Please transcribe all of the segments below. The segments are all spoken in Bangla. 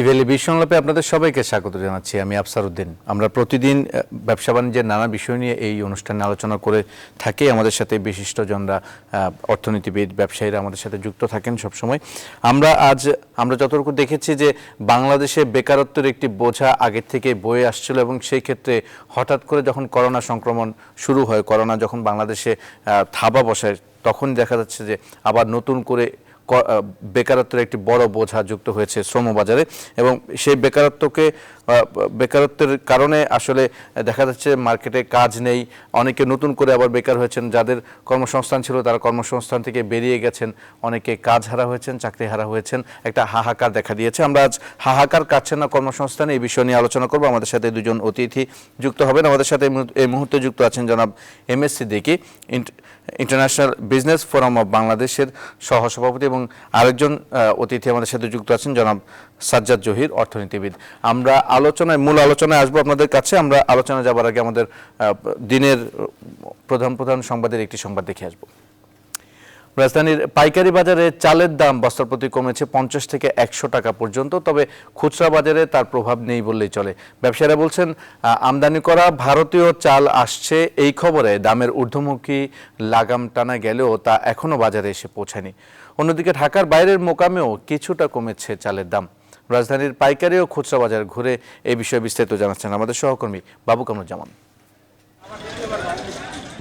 ইভেলি বিশ্বংলাপে আপনাদের সবাইকে স্বাগত জানাচ্ছি। আমি আফসার উদ্দিন। আমরা প্রতিদিন ব্যবসা বাণিজ্যের নানা বিষয় নিয়ে এই অনুষ্ঠানে আলোচনা করে থাকি। আমাদের সাথে বিশিষ্টজনরা, অর্থনীতিবিদ, ব্যবসায়ীরা আমাদের সাথে যুক্ত থাকেন সবসময়। আমরা যতটুকু দেখেছি যে বাংলাদেশে বেকারত্বের একটি বোঝা আগের থেকে বয়ে আসছিল এবং সেই ক্ষেত্রে হঠাৎ করে যখন করোনা সংক্রমণ শুরু হয়, করোনা যখন বাংলাদেশে থাবা বসায়, তখন দেখা যাচ্ছে যে আবার নতুন করে বেকারত্বের একটি বড় বোঝা যুক্ত হয়েছে শ্রমবাজারে এবং সেই বেকারত্বের কারণে আসলে দেখা যাচ্ছে মার্কেটে কাজ নেই, অনেকে নতুন করে আবার বেকার হয়েছেন, যাদের কর্মসংস্থান ছিল তারা কর্মসংস্থান থেকে বেরিয়ে গেছেন, অনেকে কাজ হারা হয়েছেন, চাকরি হারা হয়েছেন, একটা হাহাকার দেখা দিয়েছে। আমরা আজ হাহাকার কাটছে না কর্মসংস্থানে এই বিষয় নিয়ে আলোচনা করব। আমাদের সাথে দুজন অতিথি যুক্ত হবেন। আমাদের সাথে এই মুহূর্তে যুক্ত আছেন জনাব MS Siddiqui, international business forum of বাংলাদেশের সহসভাপতি, এবং আরেকজন অতিথি আমাদের সাথে যুক্ত আছেন জনাব সাজ্জাদ জহির, অর্থনীতিবিদ। আমরা মূল আলোচনায় আসবো আপনাদের কাছে। আমরা আলোচনা যাবার আগে আমাদের দিনের প্রধান সংবাদের একটি সংবাদ দেখে আসবো। রাজধানীর পাইকারি বাজারে চালের দাম বস্তাপ্রতি কমেছে 50 থেকে 100 টাকা পর্যন্ত, তবে খুচরা বাজারে তার প্রভাব নেই বললেই চলে। ব্যবসায়ীরা বলছেন আমদানি করা ভারতীয় চাল আসছে, এই খবরে দামের ঊর্ধ্বমুখী লাগাম টানা গেলেও তা এখনও বাজারে এসে পৌঁছায়নি। অন্যদিকে ঢাকার বাইরের মোকামেও কিছুটা কমেছে চালের দাম। রাজধানীর পাইকারি ও খুচরা বাজার ঘুরে এই বিষয়ে বিস্তারিত জানাচ্ছেন আমাদের সহকর্মী বাবু কামরুজ্জামান।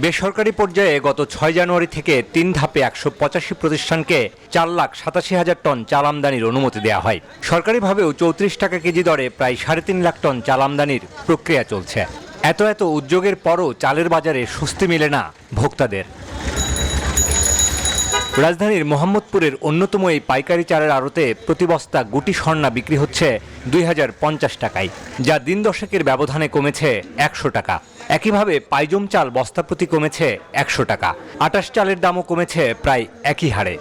বেসরকারি পর্যায়ে গত 6 জানুয়ারি থেকে 3 ধাপে 185 প্রতিষ্ঠানকে 4,87,000 টন চাল আমদানির অনুমতি দেওয়া হয়। সরকারিভাবেও 34 টাকা কেজি দরে প্রায় 3.5 লাখ টন চাল আমদানির প্রক্রিয়া চলছে। এত উদ্যোগের পরও চালের বাজারে স্বস্তি মেলে না ভোক্তাদের। রাজধানীর মোহাম্মদপুরের অন্যতম এই পাইকারি চালের আড়তে প্রতি বস্তা গুটি স্বর্ণা বিক্রি হচ্ছে 2050 টাকায়, যা দিন দশেকের ব্যবধানে কমেছে 100 টাকা। একইভাবে পাইজম চাল বস্তা প্রতি কমেছে 100 টাকা। 28 চালের দামও কমেছে প্রায় একই হারে।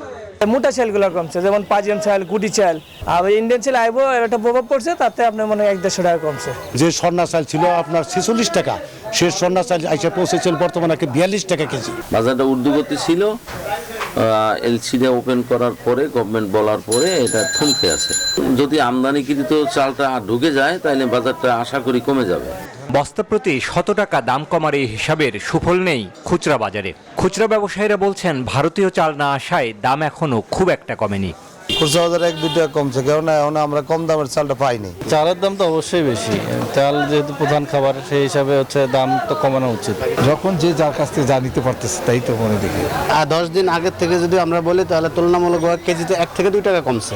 মোটা চালগুলো কমছে, যেমন পাইজম চাল, গুটি চাল, আর ইন্ডিয়ান চাল আইবো একটা প্রভাব পড়ছে, তাতে আপনার মনে হয় 1-150 টাকা কমছে। যে স্বর্ণা চাল ছিল আপনার 46 টাকা, সে স্বর্ণা চাল এসে পৌঁছেছিল বর্তমানে 42 টাকা কেজি। বাজারটা ঊর্ধ্বগতি ছিল, এলসিডি ওপেন করার পরে গভর্নমেন্ট বলার পরে এটা থমকে আছে। যদি আমদানিকৃত চালটা ঢুকে যায় তাহলে বাজারটা আশা করি কমে যাবে। বস্তা প্রতি 100 টাকা দাম কমার এই হিসাবের সুফল নেই খুচরা বাজারে। খুচরা ব্যবসায়ীরা বলছেন ভারতীয় চাল না আসায় দাম এখনো খুব একটা কমেনি। খুচরা বাজারে 1-2 টাকা কমছে, কারণ এখন আমরা কম দামের চালটা পাইনি। চালের দাম তো অবশ্যই বেশি, চাল যেহেতু প্রধান খাবার সেই হিসাবে দাম তো কমানো উচিত। যখন যে যার কাছ থেকে যা নিতে পারতেছে তাই তো মনে দেখি। 10 দিন আগের থেকে যদি আমরা বলি তাহলে তুলনামূলক কেজিতে 1 থেকে 2 টাকা কমছে।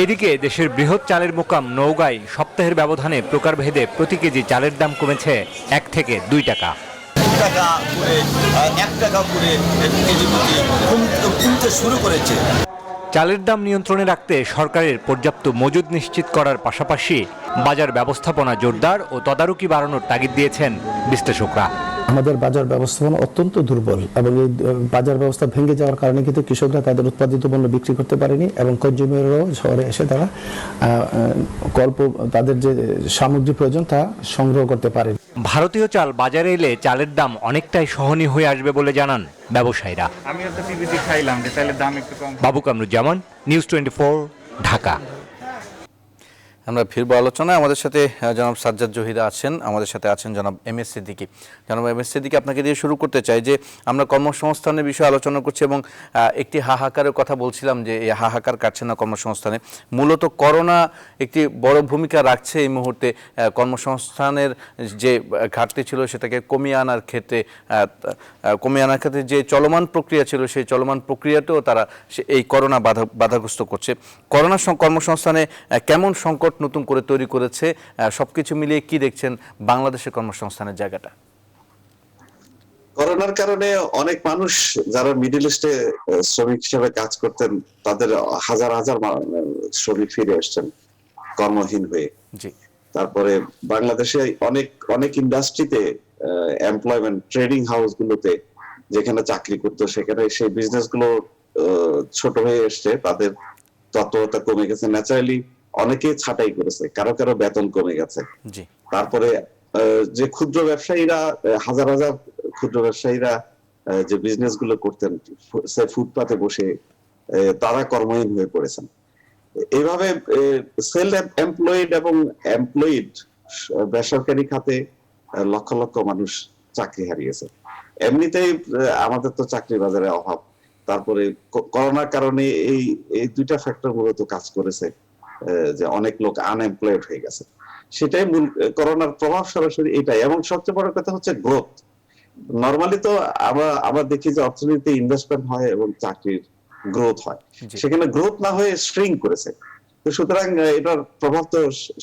এদিকে দেশের বৃহৎ চালের মোকাম নওগাঁয় সপ্তাহের ব্যবধানে প্রকারভেদে প্রতি কেজি চালের দাম কমেছে 1 থেকে 2 টাকা। 2 টাকা করে 1 টাকা করে কেজি কমতে শুরু করেছে। চালের দাম নিয়ন্ত্রণে রাখতে সরকারের পর্যাপ্ত মজুদ নিশ্চিত করার পাশাপাশি বাজার ব্যবস্থাপনা জোরদার ও তদারকি বাড়ানোর তাগিদ দিয়েছেন বিশ্লেষকরা। আমাদের বাজার ব্যবস্থাপনা অত্যন্ত দুর্বল এবং এই বাজার ব্যবস্থা ভেঙে যাওয়ার কারণে কিন্তু কৃষকরা তাদের উৎপাদিত পণ্য বিক্রি করতে পারেনি এবং কনজিউমাররাও শহরে এসে তারা তাদের যে সামগ্রী প্রয়োজন তা সংগ্রহ করতে পারে। ভারতীয় চাল বাজারে এলে চালের দাম অনেকটাই সহনীয় হয়ে আসবে বলে জানান ব্যবসায়ীরা। বাবু কামরুজ্জামান, নিউজ 24, ঢাকা। আমরা ফিরবো আলোচনায়। আমাদের সাথে জনাব সাজ্জাদ জহির আছেন, আমাদের সাথে আছেন জনাব MS সিদ্দিকী। জনাব MS সিদ্দিকী, আপনাকে দিয়ে শুরু করতে চাই যে আমরা কর্মসংস্থানের বিষয়ে আলোচনা করছি এবং একটি হাহাকারের কথা বলছিলাম যে এই হাহাকার কাটছে না কর্মসংস্থানে। মূলত করোনা একটি বড় ভূমিকা রাখছে এই মুহূর্তে কর্মসংস্থানের যে ঘাটতি ছিল সেটাকে কমিয়ে আনার ক্ষেত্রে যে চলমান প্রক্রিয়া ছিল সেই চলমান প্রক্রিয়াতেও তারা এই করোনা বাধাগ্রস্ত করছে। করোনা কর্মসংস্থানে কেমন সংকট নতুন করে তৈরি করেছে, সবকিছু মিলিয়ে কি দেখছেন বাংলাদেশের কর্মসংস্থানের জায়গাটা? করোনার কারণে অনেক মানুষ যারা মিডল ইস্টে শ্রমিক হিসেবে কাজ করতেন তাদের হাজার শ্রমিক ফিরে আসছেন কর্মহীন হয়ে। তারপরে বাংলাদেশে অনেক ইন্ডাস্ট্রিতে এমপ্লয়মেন্ট, ট্রেডিং হাউস গুলোতে যেখানে চাকরি করতো সেখানে সেই বিজনেস গুলো ছোট হয়ে এসছে, তাদের তৎপরতা কমে গেছে। ন্যাচারালি অনেকে ছাঁটাই করেছে, কারো বেতন কমে গেছে। তারপরে যে ক্ষুদ্র ব্যবসায়ীরা, হাজার ক্ষুদ্র ব্যবসায়ীরা যে বিজনেস গুলো করতেন ফুটপাতে বসে, তারা কর্মহীন হয়ে পড়েছেন। এইভাবে সেলফ এমপ্লয়েড এবং এমপ্লয়েড বেসরকারি খাতে লক্ষ লক্ষ মানুষ চাকরি হারিয়েছে। এমনিতেই আমাদের তো চাকরি বাজারে অভাব, তারপরে করোনার কারণে এই দুইটা ফ্যাক্টর মূলত কাজ করেছে, যে অনেক লোক আনএমপ্লয়েড হয়ে গেছে। সেটাই মূল করোনার প্রভাব সরাসরি এটাই। এবং সবচেয়ে বড় কথা হচ্ছে গ্রোথ। নরমালি তো আমরা দেখি যে অর্থনীতিতে ইনভেস্টমেন্ট হয় এবং চাকরির গ্রোথ হয়, সেখানে গ্রোথ না হয়ে স্ট্রিং করেছে। তো সুতরাং এটার প্রভাব তো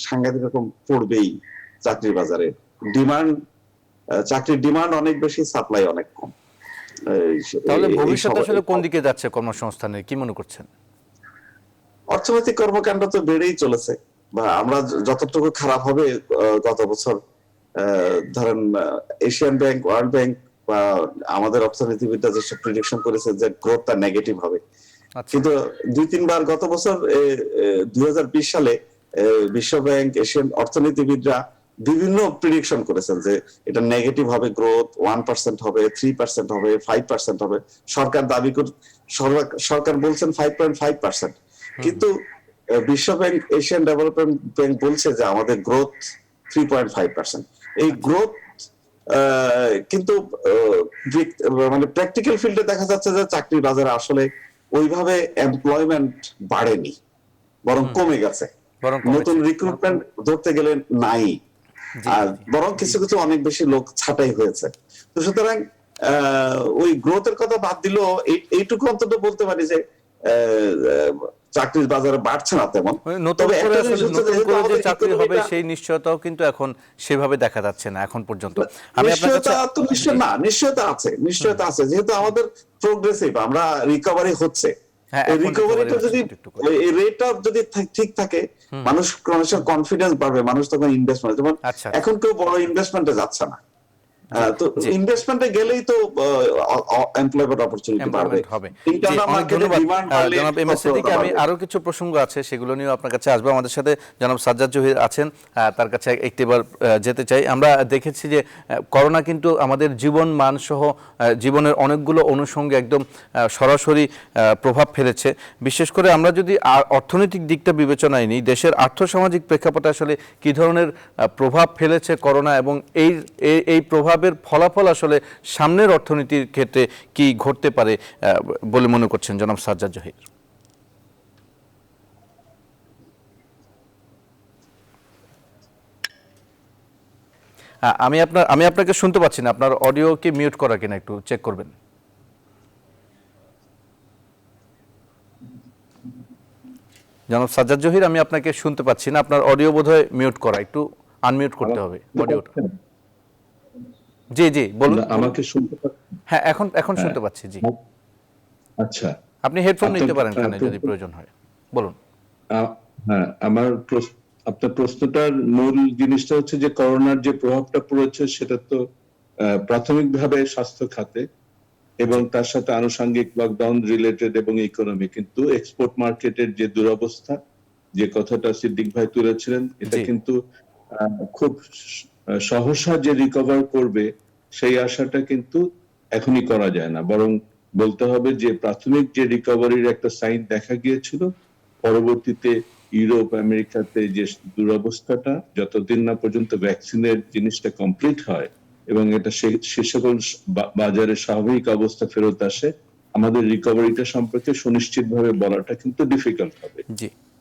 সাংঘাতিক রকম পড়বেই চাকরির বাজারে। চাকরির ডিমান্ড অনেক বেশি, সাপ্লাই অনেক কম। তাহলে ভবিষ্যতে আসলে কোন দিকে যাচ্ছে কর্মসংস্থানের, কি মনে করছেন? অর্থনৈতিক কর্মকাণ্ড তো বেড়েই চলেছে, বা আমরা যতটুকু খারাপ হবে গত বছর ধরেন এশিয়ান ব্যাংক, ওয়ার্ল্ড ব্যাংক বা আমাদের অর্থনীতিবিদরা যেসব প্রেডিকশন করেছে যে গ্রোথটা নেগেটিভ হবে, কিন্তু 2-3 বার গত বছর 2020 সালে বিশ্ব ব্যাংক, এশিয়ান অর্থনীতিবিদরা বিভিন্ন প্রেডিকশন করেছেন যে এটা নেগেটিভ হবে, গ্রোথ 1% হবে, 3% হবে, 5% হবে। সরকার বলছেন 5.5%, কিন্তু বিশ্ব ব্যাংক, এশিয়ান ডেভেলপমেন্ট ব্যাংক বলছে যে আমাদের গ্রোথ 3.5%। এই গ্রোথ কিন্তু মানে প্র্যাকটিক্যাল ফিল্ডে দেখা যাচ্ছে যে চাকরির বাজারে আসলে ওইভাবে এমপ্লয়মেন্ট বাড়েনি, বরং কমে গেছে। নতুন রিক্রুটমেন্ট ধরতে গেলে নাই, আর বরং কিছু কিছু অনেক বেশি লোক ছাঁটাই হয়েছে। তো সুতরাং ওই গ্রোথের কথা বাদ দিলেও এইটুকু অন্তত বলতে পারি যে চাকরির বাজারে বাড়ছে না তেমন। নতুন করে যে চাকরি হবে সেই নিশ্চয়তাও কিন্তু এখন সেভাবে দেখা যাচ্ছে না এখন পর্যন্ত। আমি আপনার কাছে নিশ্চয়তা আছে, যেহেতু আমাদের প্রোগ্রেসিভ, আমরা রিকভারি হচ্ছে। রিকভারিটা যদি এই রেটটা যদি ঠিক থাকে, মানুষ ক্রমশ কনফিডেন্স বাড়বে, মানুষ তখন ইনভেস্টমেন্ট, যেমন এখন কেউ বড় ইনভেস্টমেন্টে যাচ্ছে না, তো ইনভেস্টমেন্টে গেলেই তো এমপ্লয়মেন্ট অপরচুনিটি বাড়বে। জনাব এম এস সিদ্দিকী, আমি আরো কিছু প্রসঙ্গ আছে সেগুলো নিয়ে আপনার কাছে আসবো। আমাদের সাথে জনাব সাজ্জাদ জহির আছেন, তার কাছে একটিবার যেতে চাই। আমরা দেখেছি যে করোনা কিন্তু আমাদের জীবন মান সহ জীবনের অনেকগুলো অনুষঙ্গে একদম সরাসরি প্রভাব ফেলেছে। বিশেষ করে আমরা যদি অর্থনৈতিক দিকটা বিবেচনায় নিই, দেশের আর্থসামাজিক প্রেক্ষাপটে আসলে কি ধরনের প্রভাব ফেলেছে করোনা, এবং এই প্রভাবের ফলাফল আসলে সামনের অর্থনীতির ক্ষেত্রে কি ঘটতে পারে বলে মনে করছেন জনাব সাজ্জাদ জহির? আমি আপনাকে শুনতে পাচ্ছি না, আপনার অডিও কি মিউট করা কিনা একটু চেক করবেন। জনাব সাজ্জাদ জহির, আমি আপনাকে শুনতে পাচ্ছি না, আপনার অডিও বোধহয় মিউট করা, একটু আনমিউট করতে হবে অডিওটা। জি জি বলুন। আমাকে শুনতে পাচ্ছেন? হ্যাঁ, এখন শুনতে পাচ্ছি। জি আচ্ছা, আপনি হেডফোন নিতে পারেন কানে যদি প্রয়োজন হয়, বলুন। হ্যাঁ, আপনার প্রশ্নটার মূল জিনিসটা হচ্ছে যে করোনার যে প্রভাবটা পড়েছে সেটা তো প্রাথমিকভাবে স্বাস্থ্য খাতে এবং তার সাথে আনুষঙ্গিক লকডাউন রিলেটেড এবং ইকোনমি, কিন্তু এক্সপোর্ট মার্কেটের যে দুরবস্থা, যে কথাটা সিদ্দিক ভাই তুলেছিলেন, এটা কিন্তু খুব সহসা যে রিকভার করবে সেই আশাটা কিন্তু এখনই করা যায় না। বরং বলতে হবে যে প্রাথমিক যে রিকভারির একটা সাইন দেখা গিয়েছিল, পরবর্তীতে ইউরোপ, আমেরিকাতে যে দুরবস্থাটা, যতদিন না পর্যন্ত ভ্যাকসিনের জিনিসটা কমপ্লিট হয় এবং এটা সে সকল বাজারে স্বাভাবিক অবস্থা ফেরত আসে, আমাদের রিকভারিটা সম্পর্কে সুনিশ্চিতভাবে বলাটা কিন্তু ডিফিকাল্ট হবে।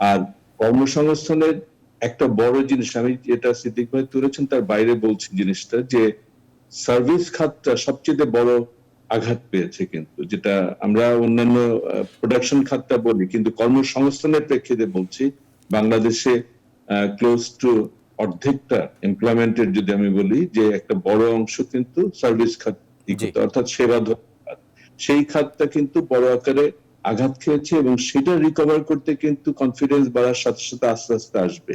আর কর্মসংস্থানের একটা বড় জিনিস, আমি যেটা সিদ্দিক ভাই তুলেছেন তার বাইরে বলছি জিনিসটা, যে সার্ভিস খাতটা সবচেয়ে বড় আঘাত পেয়েছে, কিন্তু যেটা আমরা অন্যান্য প্রোডাকশন খাতটা বলি, কিন্তু কর্মসংস্থানের প্রেক্ষিতে বলছি, বাংলাদেশে ক্লোজ টু অর্ধেকটা এমপ্লয়মেন্টের যদি আমি বলি যে একটা বড় অংশ কিন্তু সার্ভিস খাত, অর্থাৎ সেবা খাত, সেই খাতটা কিন্তু বড় আকারে আঘাত খেয়েছে এবং সেটা রিকভার করতে কিন্তু কনফিডেন্স বাড়ার সাথে সাথে আস্তে আস্তে আসবে।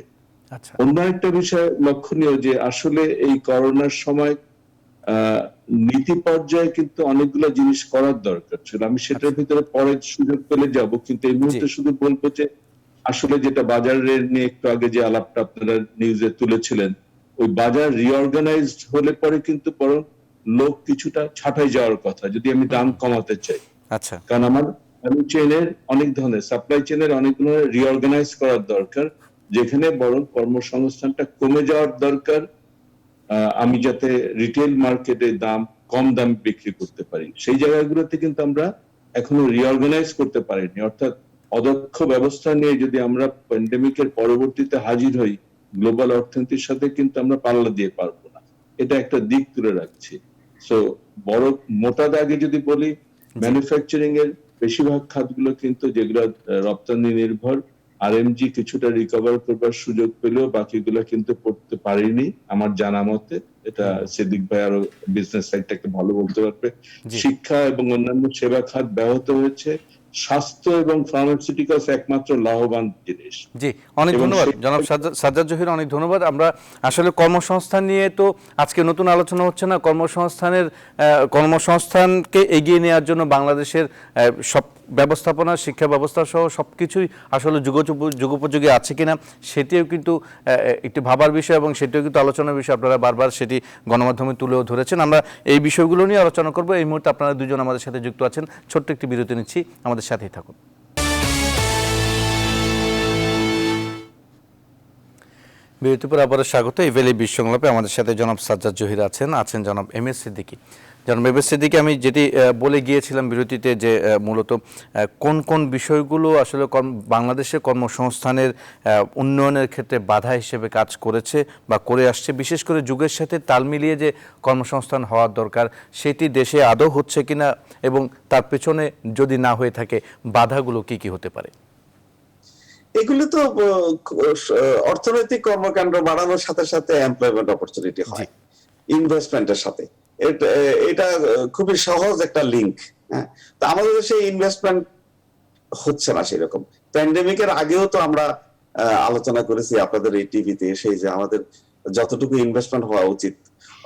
অন্য একটা বিষয় লক্ষণীয় যে আসলে এই করোনার সময় নীতি পর্যায়ে কিন্তু অনেকগুলো জিনিস করার দরকার ছিল, আমি সেটার ভিতরে পরে সুযোগ পেলে যাব, কিন্তু এই মুহূর্তে শুধু বলবো যে আসলে যেটা বাজারের নিয়ে একটু আগে যে আলাপটা আপনারা নিউজে তুলেছিলেন, ওই বাজার রিঅর্গানাইজড হলে পরে কিন্তু বরং লোক কিছুটা ছাঁটাই যাওয়ার কথা, যদি আমি দাম কমাতে চাই। আচ্ছা, কারণ আমার ভ্যালু চেইনের অনেক ধরনের সাপ্লাই চেইনের অনেক ধরনের রিঅর্গানাইজ করার দরকার, যেখানে বরং কর্মসংস্থানটা কমে যাওয়ার দরকার। আমি যাতে রিটেল মার্কেটে কম দাম বিক্রি করতে পারি, সেই জায়গাগুলোতে কিন্তু আমরা এখনো রিঅর্গানাইজ করতে পারিনি। অর্থাৎ অদক্ষ ব্যবস্থা নিয়ে যদি আমরা প্যান্ডেমিকের পরবর্তীতে হাজির হই, গ্লোবাল অর্থনীতির সাথে কিন্তু আমরা পাল্লা দিয়ে পারবো না। এটা একটা দিক তুলে রাখছি। সো বড় মোটা দাগে যদি বলি, ম্যানুফ্যাকচারিং এর বেশিরভাগ খাতগুলো কিন্তু যেগুলো রপ্তানি নির্ভর, আরএমজি কিছুটা রিকভার করবার সুযোগ পেলেও বাকিগুলো কিন্তু করতে পারিনি আমার জানা মতে। এটা সিদ্দিক ভাই আরো বিজনেস সাইডটাকে ভালো বলতে পারবে। শিক্ষা এবং অন্যান্য সেবা খাত ব্যাহত হয়েছে। স্বাস্থ্য এবং ফার্মাসিউটিক্যালস একমাত্র লাভবান জিনিস। জি, অনেক ধন্যবাদ জনাব সাজ্জাদ জহির, অনেক ধন্যবাদ। আমরা আসলে কর্মসংস্থান নিয়ে তো আজকে নতুন আলোচনা হচ্ছে না, কর্মসংস্থানকে এগিয়ে নেওয়ার জন্য বাংলাদেশের সব ব্যবস্থাপনা, শিক্ষা ব্যবস্থা সহ সবকিছুই আসলে যুগোপযোগী আছে কিনা সেটিও কিন্তু একটি ভাবার বিষয়, এবং সেটিও কিন্তু আলোচনার বিষয়। আপনারা বারবার সেটি গণমাধ্যমে তুলেও ধরেছেন। আমরা এই বিষয়গুলো নিয়ে আলোচনা করব। এই মুহূর্তে আপনারা দুজন আমাদের সাথে যুক্ত আছেন। ছোট্ট একটি বিরতি নিচ্ছি, আমাদের সাথেই থাকুন। বিরতির পর আবারও স্বাগত। এই ভ্যালি বিশ্ব সংলাপে আমাদের সাথে জনাব সাজ্জাদ জহির আছেন জনাব এম.এস. সিদ্দিকী। জনাব এম.এস. সিদ্দিকী, আমি যেটি বলে গিয়েছিলাম বিরতিতে, যে মূলত কোন কোন বিষয়গুলো আসলে বাংলাদেশের কর্মসংস্থানের উন্নয়নের ক্ষেত্রে বাধা হিসেবে কাজ করেছে বা করে আসছে, বিশেষ করে যুগের সাথে তাল মিলিয়ে যে কর্মসংস্থান হওয়ার দরকার সেটি দেশে আদৌ হচ্ছে কিনা, এবং তার পেছনে যদি না হয়ে থাকে বাধাগুলো কি কি হতে পারে? এগুলো তো অর্থনৈতিক কর্মকাণ্ড বাড়ানোর সাথে সাথে এমপ্লয়মেন্ট অপরচুনিটি হয় ইনভেস্টমেন্টের সাথে। এটা খুবই সহজ একটা লিঙ্ক। হ্যাঁ, তো আমাদের দেশে ইনভেস্টমেন্ট হচ্ছে না সেরকম। প্যান্ডেমিকের আগেও তো আমরা আলোচনা করেছি আপনাদের এই টিভিতে, সেই যে আমাদের যতটুকু ইনভেস্টমেন্ট হওয়া উচিত,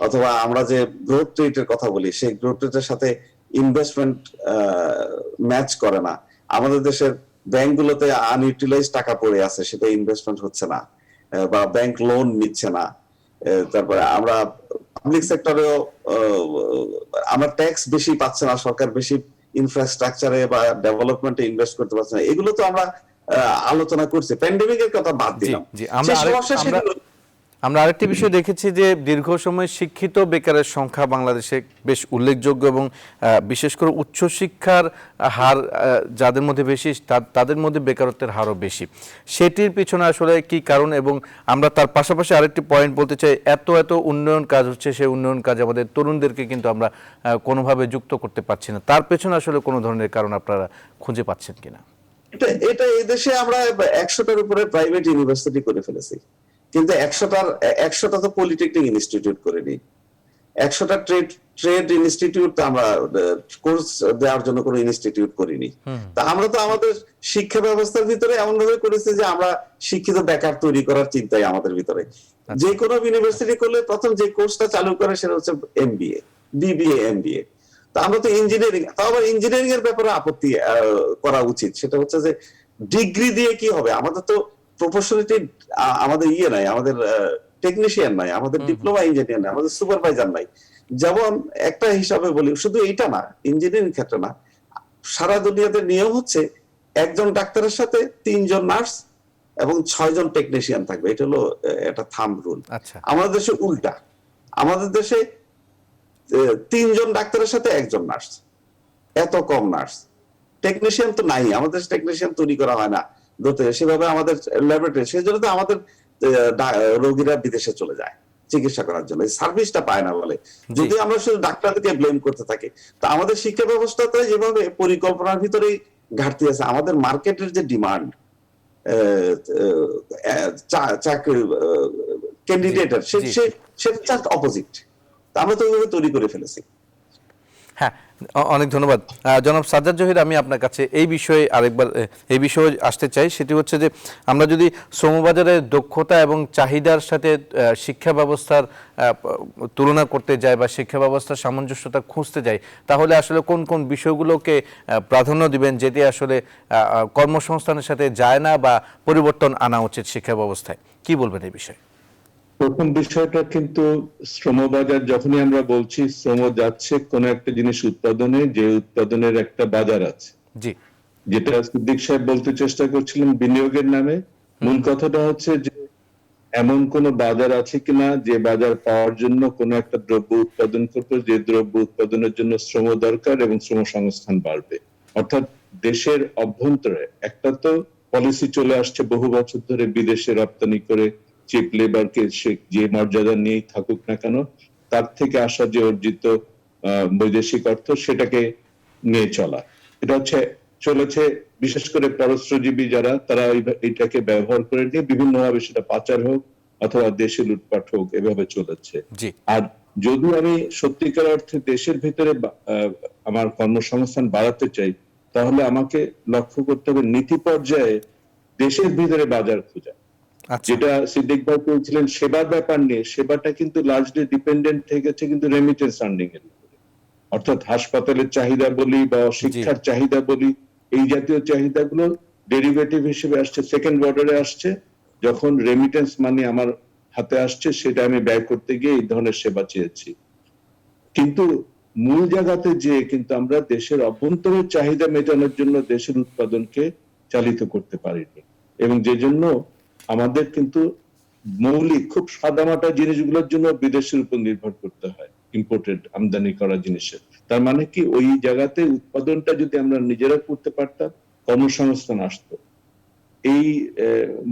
অথবা আমরা যে গ্রোথ রেটের কথা বলি, সেই গ্রোথ রেটের সাথে ইনভেস্টমেন্ট ম্যাচ করে না। আমাদের দেশের ব্যাংকগুলোতে আনইউটিলাইজ টাকা পড়ে আছে, সেটা ইনভেস্টমেন্ট হচ্ছে না, বা ব্যাংক লোন নিচ্ছে না। তারপরে আমরা পাবলিক সেক্টরেও আমরা ট্যাক্স বেশি পাচ্ছে না, সরকার বেশি ইনফ্রাস্ট্রাকচারে বা ডেভেলপমেন্টে ইনভেস্ট করতে পারছে না। এগুলো তো আমরা আলোচনা করছি, প্যান্ডেমিকের কথা বাদ দিলাম। আমরা আরেকটি বিষয় দেখেছি যে দীর্ঘ সময় শিক্ষিত বেকারের সংখ্যা বাংলাদেশে বেশ উল্লেখযোগ্য, এবং বিশেষ করে উচ্চশিক্ষার হার যাদের মধ্যে বেশি তাদের মধ্যে বেকারত্বের হারও বেশি। সেটির পিছনে আসলে কি কারণ? এবং আমরা তার পাশাপাশি আরেকটি পয়েন্ট বলতে চাই, এত উন্নয়ন কাজ হচ্ছে, সেই উন্নয়ন কাজ আমাদের তরুণদেরকে কিন্তু আমরা কোনোভাবে যুক্ত করতে পারছি না। তার পেছনে আসলে কোনো ধরনের কারণ আপনারা খুঁজে পাচ্ছেন কিনা? এটা এই দেশে আমরা 100টার উপরে প্রাইভেট ইউনিভার্সিটি করে ফেলেছি, কিন্তু 100টা তো পলিটেকনিক ইনস্টিটিউট করিনি। 100টা ট্রেড ইনস্টিটিউট আমরা কোর্স দেওয়ার জন্য কোনো ইনস্টিটিউট করিনি। তা আমরা তো আমাদের শিক্ষা ব্যবস্থার ভিতরে এমন ভাবে করেছি যে আমরা শিক্ষিত বেকার তৈরি করার চিন্তাই আমাদের ভিতরে। যে কোনো ইউনিভার্সিটি করলে প্রথম যে কোর্সটা চালু করে সেটা হচ্ছে এমবিএ, বিবিএ, এমবিএ। তা আমরা তো ইঞ্জিনিয়ারিং, তাও আবার ইঞ্জিনিয়ারিং এর ব্যাপারে আপত্তি করা উচিত। সেটা হচ্ছে যে ডিগ্রি দিয়ে কি হবে? আমাদের তো প্রফেশনালিটি, আমাদের নাই, আমাদের টেকনিশিয়ান নাই, আমাদের ডিপ্লোমা ইঞ্জিনিয়ার নাই, আমাদের সুপারভাইজার নাই। যেমন একটা হিসাবে বলি, শুধু এইটা না, ইঞ্জিনিয়ারিং ক্ষেত্রে না, সারা দুনিয়াতে নিয়ম হচ্ছে একজন ডাক্তারের সাথে 3 জন নার্স এবং 6 জন টেকনিশিয়ান থাকবে। এটা হলো একটা থাম্ব রুল। আমাদের দেশে উল্টা, আমাদের দেশে 3 জন ডাক্তারের সাথে 1 জন নার্স, এত কম নার্স। টেকনিশিয়ান তো নাই, আমাদের টেকনিশিয়ান তৈরি করা হয় না সেভাবে আমাদের ল্যাবরেটরি। সেই জন্য তো আমাদের রোগীরা বিদেশে চলে যায় চিকিৎসা করার জন্য, সার্ভিসটা পায় না বলে। যদি আমরা শুধু ডাক্তারদেরকে ব্লেম করতে থাকি, তো আমাদের শিক্ষা ব্যবস্থাতে যেভাবে পরিকল্পনার ভিতরেই ঘাটতি আছে। আমাদের মার্কেটের যে ডিমান্ড চাকরি ক্যান্ডিডেটের, সেটা অপোজিট। আমরা তো ওইভাবে তৈরি করে ফেলেছি। হ্যাঁ, অনেক ধন্যবাদ জনাব সাজ্জাদ জহির। আমি আপনার কাছে এই বিষয়ে আরেকবার আসতে চাই। সেটি হচ্ছে যে আমরা যদি শ্রমবাজারের দক্ষতা এবং চাহিদার সাথে শিক্ষা ব্যবস্থার তুলনা করতে যাই বা শিক্ষা ব্যবস্থার সামঞ্জস্যতা খুঁজতে যাই, তাহলে আসলে কোন কোন বিষয়গুলোকে প্রাধান্য দিবেন যেটি আসলে কর্মসংস্থানের সাথে যায় না বা পরিবর্তন আনা উচিত শিক্ষা ব্যবস্থায়? কি বলবেন এই বিষয়ে? প্রথম বিষয়টা কিন্তু শ্রমবাজার, যখনই আমরা বলছি শ্রম যাচ্ছে কোন একটা জিনিস উৎপাদনে, যে উৎপাদনের একটা বাজার আছে। জি, যেটা সিদ্দিক সাহেব বলতে চেষ্টা করছিলেন বিনিয়োগের নামে, মূল কথাটা হচ্ছে যে এমন কোন বাজার আছে কিনা যে বাজার পাওয়ার জন্য কোনো একটা দ্রব্য উৎপাদন করতে, যে দ্রব্য উৎপাদনের জন্য শ্রম দরকার এবং শ্রম সংস্থান বাড়বে। অর্থাৎ দেশের অভ্যন্তরে একটা তো পলিসি চলে আসছে বহু বছর ধরে, বিদেশে রপ্তানি করে চিপ লেবারকে সে যে মর্যাদা নিয়েই থাকুক না কেন তার থেকে আসা যে অর্জিত বৈদেশিক অর্থ সেটাকে নিয়ে চলা। এটা হচ্ছে চলেছে বিশেষ করে পরশ্রমজীবী যারা, তারা এটাকে ব্যবহার করে নিয়ে বিভিন্নভাবে সেটা পাচার হোক অথবা দেশে লুটপাট হোক, এভাবে চলেছে। আর যদি আমি সত্যিকার অর্থে দেশের ভিতরে আমার কর্মসংস্থান বাড়াতে চাই, তাহলে আমাকে লক্ষ্য করতে হবে নীতি পর্যায়ে দেশের ভিতরে বাজার খোঁজা। যেটা সিদ্দিক ভাই বলছিলেন সেবার ব্যাপার নিয়ে, সেবাটা কিন্তু লার্জলি ডিপেন্ডেন্ট থেকে গেছে কিন্তু রেমিটেন্স আর্নিং এর উপরে। অর্থাৎ হাসপাতালের চাহিদা বলি বা শিক্ষার চাহিদা বলি, এই জাতীয় চাহিদাগুলো ডেরিভেটিভ হিসেবে আসছে, সেকেন্ড অর্ডারে আসছে। যখন রেমিটেন্স মানি আমার হাতে আসছে, সেটা আমি ব্যয় করতে গিয়ে এই ধরনের সেবা চেয়েছি। কিন্তু মূল জায়গাতে যে কিন্তু আমরা দেশের অভ্যন্তরের চাহিদা মেটানোর জন্য দেশের উৎপাদনকে চালিত করতে পারিনি, এবং যে জন্য আমাদের কিন্তু মৌলিক খুব সাদামাটা জিনিসগুলোর জন্য বিদেশের উপর নির্ভর করতে হয়, ইম্পোর্টেড আমদানি করা জিনিসের। তার মানে কি ওই জায়গাতে উৎপাদনটা যদি আমরা নিজেরা করতে পারতাম, কর্মসংস্থান আসতো। এই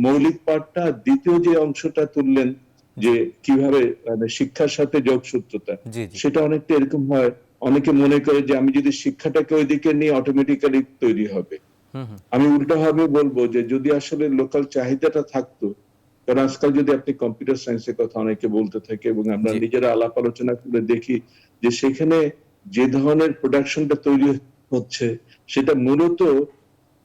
মৌলিক পার্টটা। দ্বিতীয় যে অংশটা তুললেন যে কিভাবে শিক্ষার সাথে যোগসূত্রতা, সেটা অনেকটা এরকম হয়, অনেকে মনে করে যে আমি যদি শিক্ষাটাকে ওইদিকে নিয়ে অটোমেটিক্যালি তৈরি হবে। আমি উল্টাভাবে বলবো যে যদি আসলে লোকাল চাহিদাটা থাকতো, কারণ আজকাল যদি আপনি কম্পিউটার সায়েন্সের কথা অনেকে বলতে থাকে এবং আমরা নিজেরা আলাপ আলোচনা করে দেখি যে সেখানে যে ধরনের প্রোডাকশনটা তৈরি হচ্ছে সেটা মূলত,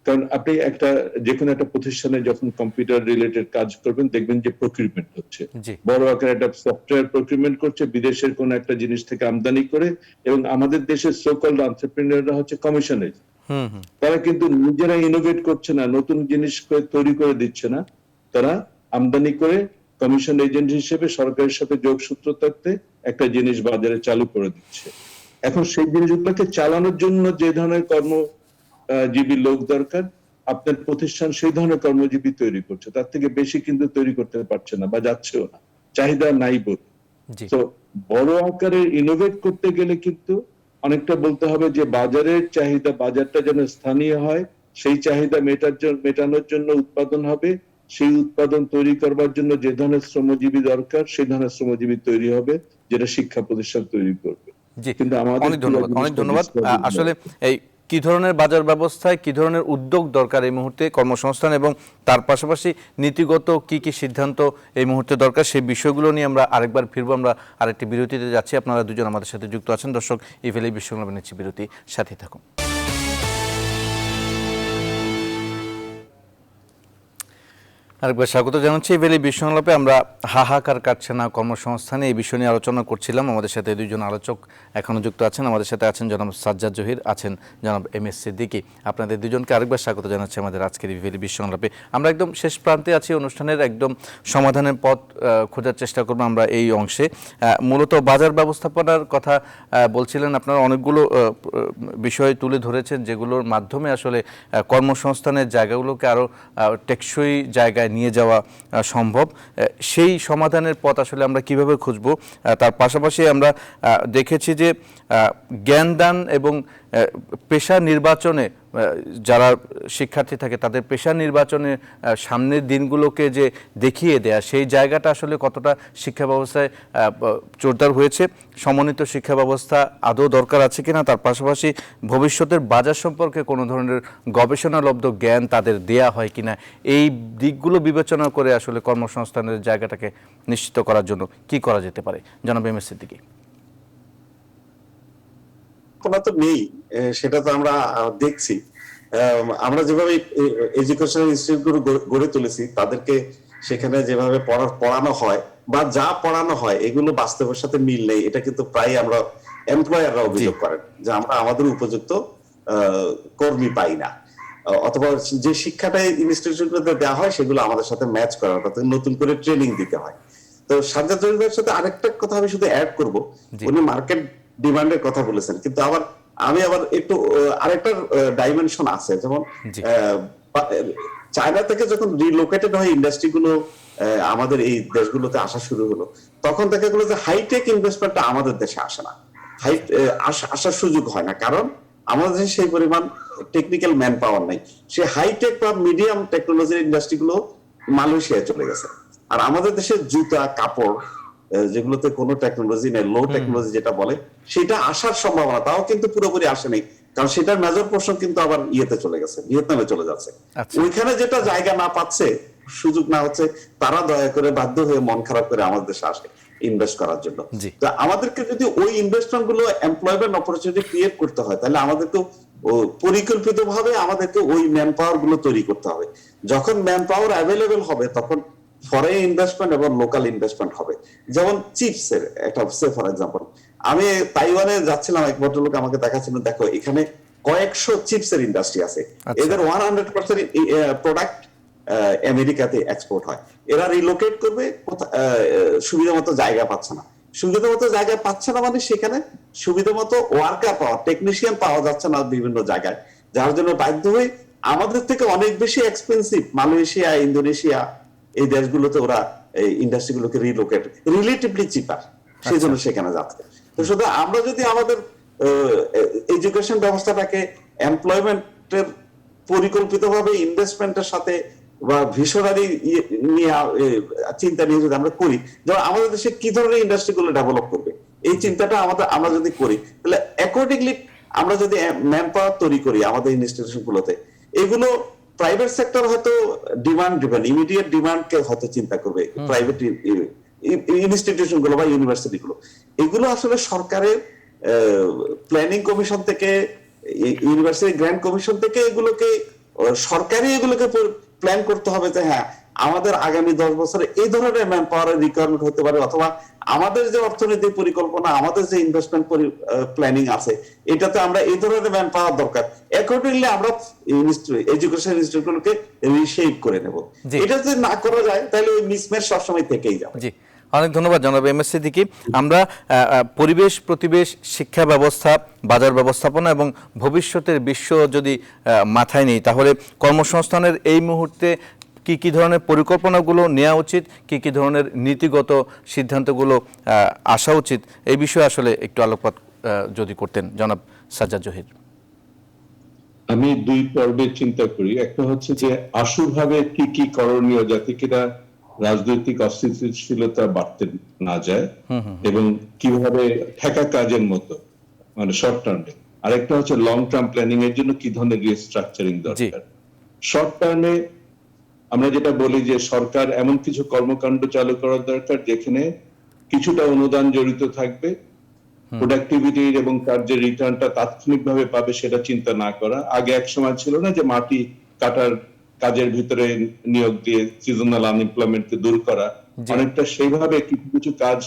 কারণ আপনি একটা যে কোনো একটা প্রতিষ্ঠানে যখন কম্পিউটার রিলেটেড কাজ করবেন দেখবেন যে প্রকিউরমেন্ট হচ্ছে, বড় আকারে একটা সফটওয়্যার প্রকিউরমেন্ট করছে বিদেশের কোন একটা জিনিস থেকে আমদানি করে, এবং আমাদের দেশের সোকল্ড এন্টারপ্রেনিয়ররা হচ্ছে কমিশনের। তারা কিন্তু নিজেরা ইনোভেট করছে না, নতুন জিনিস তৈরি করে দিচ্ছে না, তারা আমদানি করে কমিশন এজেন্ট হিসেবে সরকারের সাথে যোগসূত্র থাকতে একটা জিনিস বাজারে চালু করে দিচ্ছে। এখন সেই জিনিসগুলোকে চালানোর জন্য যে ধরনের কর্মজীবী লোক দরকার, আপনার প্রতিষ্ঠান সেই ধরনের কর্মজীবী তৈরি করছে, তার থেকে বেশি কিন্তু তৈরি করতে পারছে না বা যাচ্ছেও না, চাহিদা নাই বলে। তো বড় আকারে ইনোভেট করতে গেলে কিন্তু অনেকটা বলতে হবে যে বাজারের চাহিদা, বাজারটা যেন স্থানীয় হয়, সেই চাহিদা মেটানোর জন্য উৎপাদন হবে, সেই উৎপাদন তৈরি করবার জন্য যে ধরনের শ্রমজীবী দরকার সেই ধরনের শ্রমজীবী তৈরি হবে, যেটা শিক্ষা প্রতিষ্ঠান তৈরি করবে। কিন্তু আমাদের অনেক ধন্যবাদ। আসলে এই কি ধরনের বাজার ব্যবস্থায় কি ধরনের উদ্যোগ দরকার এই মুহূর্তে কর্মসংস্থান, এবং তার পাশাপাশি নীতিগত কি কি সিদ্ধান্ত এই মুহূর্তে দরকার, সেই বিষয়গুলো নিয়ে আমরা আরেকবার ফিরবো। আমরা আরেকটি বিরতিতে যাচ্ছি, আপনারা দুজন আমাদের সাথে যুক্ত আছেন। দর্শক, ইভেলি বিশ্বংলাপে নিচ্ছি বিরতি, সাথে থাকুন। আরেকবার স্বাগত জানাচ্ছি ইভেলি বিশ্বংলাপে। আমরা হাহাকার কাটছে না কর্মসংস্থানে, এই বিষয় নিয়ে আলোচনা করছিলাম। আমাদের সাথে দুইজন আলোচক এখনো যুক্ত আছেন। আমাদের সাথে আছেন জনাব সাজ্জাদ জহির, আছেন জনাব MS সিদ্দিকী। আপনাদের দুজনকে আরেকবার স্বাগত জানাচ্ছি আমাদের আজকের ইভেলি বিশ্বংলাপে। আমরা একদম শেষ প্রান্তে আছি, অনুষ্ঠানের একদম সমাধানের পথ খোঁজার চেষ্টা করবো আমরা এই অংশে। মূলত বাজার ব্যবস্থাপনার কথা বলছিলেন আপনারা, অনেকগুলো বিষয় তুলে ধরেছেন যেগুলোর মাধ্যমে আসলে কর্মসংস্থানের জায়গাগুলোকে আরও টেকসই জায়গায় নিয়ে যাওয়া সম্ভব। সেই সমাধানের পথ আসলে আমরা কিভাবে খুঁজব, তার পাশাপাশি আমরা দেখেছি যে জ্ঞানদান এবং পেশা নির্বাচনে যারা শিক্ষার্থী থাকে তাদের পেশা নির্বাচনে সামনের দিনগুলোকে যে দেখিয়ে দেয়া, সেই জায়গাটা আসলে কতটা শিক্ষা ব্যবস্থায় জোরদার হয়েছে, সমন্বিত শিক্ষা ব্যবস্থা আদৌ দরকার আছে কিনা, তার পাশাপাশি ভবিষ্যতের বাজার সম্পর্কে কোনো ধরনের গবেষণালব্ধ জ্ঞান তাদের দেয়া হয় কিনা, এই দিকগুলো বিবেচনা করে আসলে কর্মসংস্থানের জায়গাটাকে নিশ্চিত করার জন্য কি করা যেতে পারে, জনাব MS সিদ্দিকী। তো নেই, সেটা তো আমরা দেখছি। আমরা যেভাবে এডুকেশনাল ইনস্টিটিউটগুলো গড়ে তুলেছি, তাদেরকে সেখানে যেভাবে পড়ানো হয় বা যা পড়ানো হয় এগুলো বাস্তবের সাথে মিল নেই, এটা কিন্তু প্রায় আমরা এমপ্লয়াররা অভিযোগ করেন যে আমরা আমাদের উপযুক্ত কর্মী পাই না, অথবা যে শিক্ষাটা ইনস্টিটিউটগুলোতে দেওয়া হয় সেগুলো আমাদের সাথে ম্যাচ করে না, তাতে নতুন করে ট্রেনিং দিতে হয়। তো সাজ্জাদ জহিরের সাথে আরেকটা কথা আমি শুধু অ্যাড করবো, উনি মার্কেট ডিমান্ডের কথা বলেছেন, কিন্তু আবার আমি আবার একটু আরেকটা ডাইমেনশন আছে, যেমন চায়না থেকে যখন রিলোকেটেড হয় ইন্ডাস্ট্রি গুলো আমাদের এই দেশগুলোতে আসা শুরু হলো, তখন দেখা গেলো যে হাইটেক ইনভেস্টমেন্টটা আমাদের দেশে আসে না, আসার সুযোগ হয় না, কারণ আমাদের দেশে সেই পরিমাণ টেকনিক্যাল ম্যান পাওয়ার নাই। সে হাইটেক বা মিডিয়াম টেকনোলজির ইন্ডাস্ট্রি গুলো মালয়েশিয়ায় চলে গেছে। আর আমাদের দেশের জুতা, কাপড়, যেগুলোতে কোনো টেকনোলজি নেই, লো টেকনোলজি যেটা বলে, সেটা আসার সম্ভাবনা, তাও কিন্তু পুরোপুরি আসেনি, কারণ সেটার মেজর পোর্শন কিন্তু আবার ইয়েতে চলে গেছে, ভিয়েতনামে চলে যাচ্ছে। ওইখানে যেটা জায়গা না পাচ্ছে, সুযোগ না হচ্ছে, তারা দয়া করে বাধ্য হয়ে মন খারাপ করে আমাদের দেশে আসে ইনভেস্ট করার জন্য। তো আমাদেরকে যদি ওই ইনভেস্টমেন্ট গুলো এমপ্লয়মেন্ট অপরচুনিটি ক্রিয়েট করতে হয়, তাহলে আমাদেরকে পরিকল্পিত ভাবে আমাদেরকে ওই ম্যান পাওয়ার গুলো তৈরি করতে হবে। যখন ম্যান পাওয়ার অ্যাভেলেবেল হবে, তখন ফরেন ইনভেস্টমেন্ট এবং লোকাল ইনভেস্টমেন্ট হবে। যেমন চিপস এর একটা, ফর এক্সাম্পল, আমি তাইওয়ানে যাচ্ছিলাম, এক ভদ্রলোক আমাকে দেখাচ্ছিলেন, দেখো এখানে কয়েকশো চিপস এর ইন্ডাস্ট্রি আছে, এদের 100% প্রোডাক্ট আমেরিকাতে এক্সপোর্ট হয়। এরা রিলোকেট করবে, সুবিধা মতো জায়গা পাচ্ছে না। সুবিধা মতো জায়গা পাচ্ছে না মানে সেখানে সুবিধা মতো ওয়ার্কার পাওয়া, টেকনিশিয়ান পাওয়া যাচ্ছে না বিভিন্ন জায়গায়, যার জন্য বাধ্য হয়ে আমাদের থেকে অনেক বেশি এক্সপেন্সিভ মালয়েশিয়া, ইন্দোনেশিয়া, এই দেশগুলোতে ওরা এই ইন্ডাস্ট্রিগুলোকে রিলোকেট, রিলেটিভলি চিপার, সেই জন্য সেখানে যাচ্ছে। তো শুধু আমরা যদি আমাদের এডুকেশন ব্যবস্থাটাকে এমপ্লয়মেন্টের পরিকল্পিতভাবে ইনভেস্টমেন্টের সাথে বা ভিশনারি চিন্তা নিয়ে যদি আমরা করি, যেমন আমাদের দেশে কি ধরনের ইন্ডাস্ট্রি গুলো ডেভেলপ করবে, এই চিন্তাটা আমরা যদি করি, তাহলে অ্যাকর্ডিংলি আমরা যদি ম্যান পাওয়ার তৈরি করি আমাদের ইনস্টিটিউশন গুলোতে, এগুলো প্রাইভেট সেক্টর হয়তো ডিমান্ড ডিপেন্ড, ইমিডিয়েট ডিমান্ডকে হয়তো চিন্তা করবে প্রাইভেট ইনস্টিটিউশন গুলো বা ইউনিভার্সিটি গুলো। এগুলো আসলে সরকারের প্ল্যানিং কমিশন থেকে, ইউনিভার্সিটি গ্র্যান্ট কমিশন থেকে এগুলোকে সরকারি এগুলোকে প্ল্যান করতে হবে যে হ্যাঁ, আমাদের আগামী 10 বছরে এই ধরনের ম্যান পাওয়ারের রিকোয়ারমেন্ট হতে পারে, অথবা আমাদের যে অর্থনৈতিক পরিকল্পনা, আমাদের যে ইনভেস্টমেন্ট প্ল্যানিং আছে, এটাতে আমরা এই ধরনের ম্যান পাওয়ার দরকার। অ্যাকর্ডিংলি আমরা এডুকেশন ইনস্টিটিউটগুলোকে রিশেপ করে নেব। এটা যদি না করা যায়, তাহলে ওই মিসম্যাচ সবসময় থেকেই যাবে। জি, অনেক ধন্যবাদ জনাব এম এস সিদ্দিকী। আমরা পরিবেশ, প্রতিবেশ, শিক্ষা ব্যবস্থা, বাজার ব্যবস্থাপনা এবং ভবিষ্যতের বিশ্ব যদি মাথায় নিই, তাহলে কর্মসংস্থানের এই মুহূর্তে কি কি ধরনের পরিকল্পনাগুলো নেওয়া উচিত, কি কি ধরনের নীতিগত সিদ্ধান্তগুলো আসা উচিত, এই বিষয়ে আসলে একটু আলোকপাত যদি করতেন জনাব সাজ্জাদ জহির। আমি দুই পর্বে চিন্তা করি। একটা হচ্ছে যে আশুভাবে কি কি করণীয়, যাতে কিনা রাজনৈতিক অস্থিতিশীলতা বাড়তে না যায়, এবং কিভাবে ঠেকা কাজের মতো, মানে শর্ট টার্মে। আরেকটা হচ্ছে লং টার্ম প্ল্যানিং এর জন্য কি ধরনের রিস্ট্রাকচারিং দরকার। শর্ট টার্মে আমরা যেটা বলি যে সরকার এমন কিছু কর্মকাণ্ড চালু করার দরকার যেখানে কিছুটা অনুদান জড়িত থাকবে, প্রোডাক্টিভিটির এবং তার যে রিটার্নটা তাৎক্ষণিকভাবে পাবে সেটা চিন্তা না করা। আগে এক সময় ছিল না যে মাটি কাটার কাজের ভিতরে নিয়োগ দিয়ে সিজনাল আনএমপ্লয়মেন্টকে দূর করা, অনেকটা সেইভাবে কিছু কিছু কাজ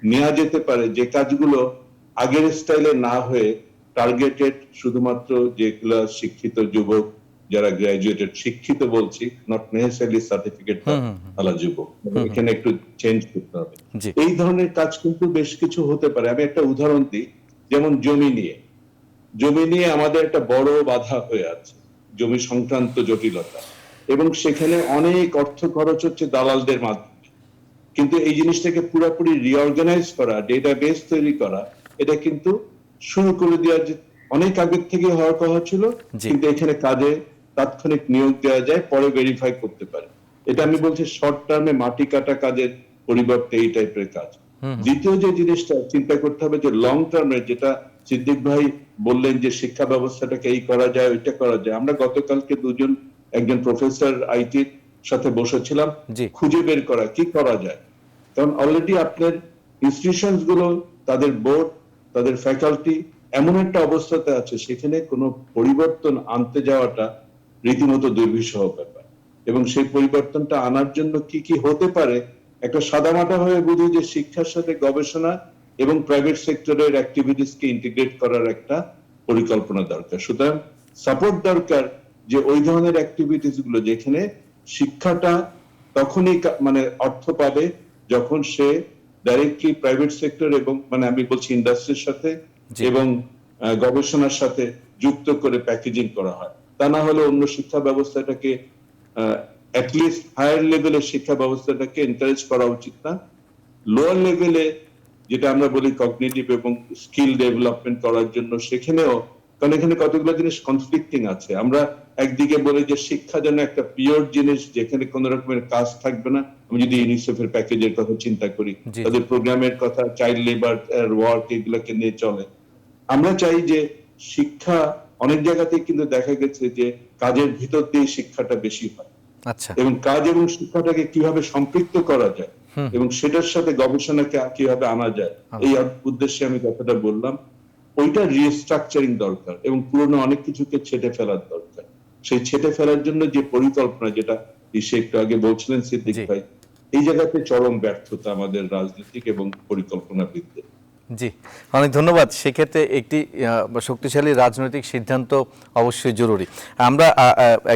নেওয়া যেতে পারে, যে কাজগুলো আগের স্টাইলে না হয়ে টার্গেটেড শুধুমাত্র যেগুলো শিক্ষিত যুবক, যারা গ্রাজুয়েটেড, শিক্ষিত বলছি, নট নেসেসারিলি সার্টিফিকেট আলা যুবক, এখানে একটু চেঞ্জ করতে হবে। এই ধরনের কাজ কিন্তু বেশ কিছু হতে পারে। আমি একটা উদাহরণ দিই, যেমন জমি নিয়ে আমাদের একটা বড় বাধা হয়ে আছে, জমি সংক্রান্ত জটিলতা, এবং সেখানে অনেক অর্থ খরচ হচ্ছে দালালদের মাধ্যমে। কিন্তু এই জিনিসটাকে পুরোপুরি রিঅর্গানাইজ করা, ডেটাবেস তৈরি করা, এটা কিন্তু শুরু করে দেওয়ার যে অনেক আগের থেকে হওয়ার কথা ছিল, কিন্তু এখানে কাজে তাৎক্ষণিক নিয়োগ দেওয়া যায়, পরে ভেরিফাই করতে পারে। এটা আমি বলছি শর্ট টার্মে মাটি কাটা কাজের পরিবর্তে এই টাইপের কাজ। দ্বিতীয় যে জিনিসটা চিন্তা করতে হবে যে লং টার্মে, যেটা সিদ্দিক ভাই বললেন যে শিক্ষা ব্যবস্থাটাকে এই করা যায়, ওইটা করা যায়। আমরা গতকালকে একজন প্রফেসর আইটির সাথে বসেছিলাম, খুঁজে বের করা কি করা যায়। কারণ অলরেডি আপনার ইনস্টিটিউশনস গুলো, তাদের বোর্ড, তাদের ফ্যাকাল্টি এমন একটা অবস্থাতে আছে, সেখানে কোনো পরিবর্তন আনতে যাওয়াটা রীতিমতো দুর্বিষহ ব্যাপার। এবং সেই পরিবর্তনটা আনার জন্য কি কি হতে পারে, একটা সাদামাটা হয়ে বুঝি যে শিক্ষার সাথে গবেষণা এবং প্রাইভেট সেক্টরের অ্যাক্টিভিটিসকে ইন্টিগ্রেট করার একটা পরিকল্পনা দরকার। সুতরাং সাপোর্ট দরকার যে ওই ধরনের অ্যাক্টিভিটিস গুলো, যেখানে শিক্ষাটা তখনই মানে অর্থ পাবে যখন সে ডাইরেক্টলি প্রাইভেট সেক্টর এবং মানে আমি বলছি ইন্ডাস্ট্রির সাথে এবং গবেষণার সাথে যুক্ত করে প্যাকেজিং করা হয়। তা না হলে অন্য শিক্ষা ব্যবস্থাটাকে অ্যাটলিস্ট হায়ার লেভেলের শিক্ষা ব্যবস্থাটাকে এনকারেজ করা উচিত না। লোয়ার লেভেলে যেটা আমরা বলি কগনিটিভ এবং স্কিল ডেভেলপমেন্ট করার জন্য, সেখানেও, কারণ এখানে কতগুলো জিনিস কনফ্লিক্টিং আছে। আমরা একদিকে বলি যে শিক্ষা যেন একটা পিওর জিনিস, যেখানে কোনো রকমের কাজ থাকবে না। আমি যদি ইউনিসেফের প্যাকেজের কথা চিন্তা করি, তাদের প্রোগ্রামের কথা, চাইল্ড লেবার ওয়ার্ক, এগুলোকে নিয়ে চলে। আমরা চাই যে শিক্ষা, অনেক জায়গাতেই কিন্তু দেখা গেছে যে কাজের ভিতর দিয়ে শিক্ষাটা বেশি হয়। আচ্ছা, এবং কাজ এবং শিক্ষাটাকে কিভাবে সম্পৃক্ত করা যায় এবং সেটার সাথে গবেষণাকে কিভাবে আনা যায়, এই উদ্দেশ্যে আমি কথাটা বললাম। ওইটা রিস্ট্রাকচারিং দরকার এবং পুরনো অনেক কিছুকে ছেটে ফেলার দরকার। সেই ছেটে ফেলার জন্য যে পরিকল্পনা, যেটা সে একটু আগে বলছিলেন সিদ্দিক ভাই, এই জায়গাতে চরম ব্যর্থতা আমাদের রাজনৈতিক এবং পরিকল্পনাবিদদের। জি, অনেক ধন্যবাদ। সেক্ষেত্রে একটি শক্তিশালী রাজনৈতিক সিদ্ধান্ত অবশ্যই জরুরি। আমরা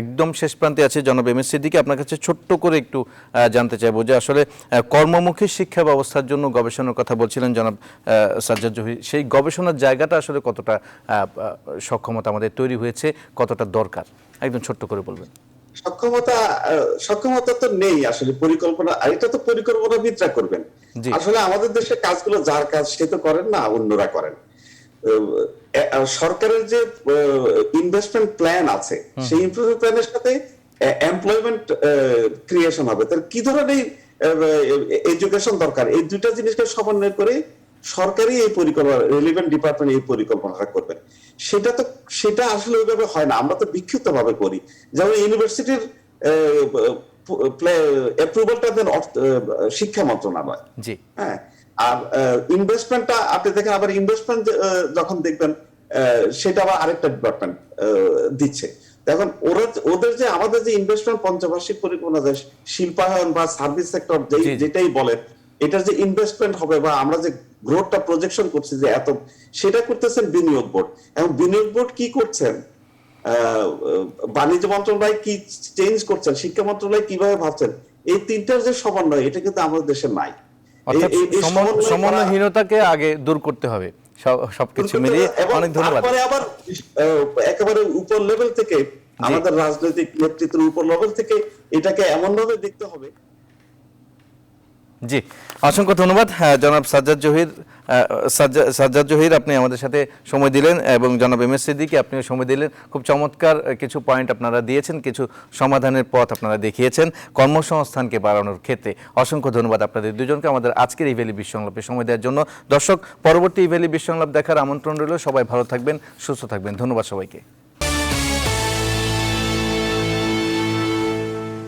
একদম শেষ প্রান্তে আছি। জনাব এম এস সিদ্দিকী, আপনার কাছে ছোট্ট করে একটু জানতে চাইবো যে আসলে কর্মমুখী শিক্ষা ব্যবস্থার জন্য গবেষণার কথা বলছিলেন জনাব সাজ্জাদ জহির, সেই গবেষণার জায়গাটা আসলে কতটা সক্ষমতা আমাদের তৈরি হয়েছে, কতটা দরকার, একদম ছোট্ট করে বলবেন। সক্ষমতা তো নেই আসলে, পরিকল্পনা, আর এটা তো পরিকল্পনাবিদরা করবেন। আসলে আমাদের দেশে কাজগুলো যার কাজ সে তো করেন না, অন্যরা করেন। সরকারের যে ইনভেস্টমেন্ট প্ল্যান আছে, সেই ইনভেস্টমেন্ট প্ল্যানের সাথে এমপ্লয়মেন্ট ক্রিয়েশন হবে, তার কি ধরনের এডুকেশন দরকার, এই দুইটা জিনিসকে সমন্বয় করে সরকারি এই পরিকল্পনা, রেলিভেন্ট ডিপার্টমেন্ট এই পরিকল্পনাটা করবেন। সেটা আসলে ওইভাবে হয় না, আমরা তো বিক্ষিপ্ত ভাবে করি। যেমন ইউনিভার্সিটির অ্যাপ্রুভালটা দেন শিক্ষা মন্ত্রণালয়। জি, হ্যাঁ, আর ইনভেস্টমেন্টটা আপনি দেখেন, আবার ইনভেস্টমেন্ট যখন দেখবেন সেটা আবার আরেকটা ডিপার্টমেন্ট দিচ্ছে। এখন ওদের যে আমাদের যে ইনভেস্টমেন্ট পঞ্চবার্ষিক পরিকল্পনা, যে শিল্পায়ন বা সার্ভিস সেক্টর যেটাই বলে, এটার যে ইনভেস্টমেন্ট হবে বা আমরা যে গ্রোথটা প্রজেকশন করছি যে এত, সেটা করতেছেন বিনিয়োগ বোর্ড। এবং বিনিয়োগ বোর্ড কি করছেন, বাণিজ্য মন্ত্রণালয় কি চেঞ্জ করছেন, শিক্ষা মন্ত্রণালয় কিভাবে ভাবছেন, এই তিনটার যে সমন্বয়, এটা কিন্তু আমাদের দেশে নাই। অর্থাৎ সমন্বয়হীনতাকে আগে দূর করতে হবে সবকিছু মিলিয়ে। অনেক ধন্যবাদ। তারপরে আবার একেবারে উপর লেভেল থেকে, আমাদের রাজনৈতিক নেতৃত্বের উপর লেভেল থেকে এটাকে এমন ভাবে দেখতে হবে। জি, অসংখ্য ধন্যবাদ জনাব সাজ্জাদ জহির, আপনি আমাদের সাথে সময় দিলেন, এবং জনাব এম এস সিদ্দিকী, আপনিও সময় দিলেন। খুব চমৎকার কিছু পয়েন্ট আপনারা দিয়েছেন, কিছু সমাধানের পথ আপনারা দেখিয়েছেন কর্মসংস্থানকে বাড়ানোর ক্ষেত্রে। অসংখ্য ধন্যবাদ আপনাদের দুজনকে আমাদের আজকের এই ভ্যালি বিশ্বংলাপে সময় দেওয়ার জন্য। দর্শক, পরবর্তী এই ভ্যালি বিশ্বংলাপ দেখার আমন্ত্রণ রইল। সবাই ভালো থাকবেন, সুস্থ থাকবেন। ধন্যবাদ সবাইকে।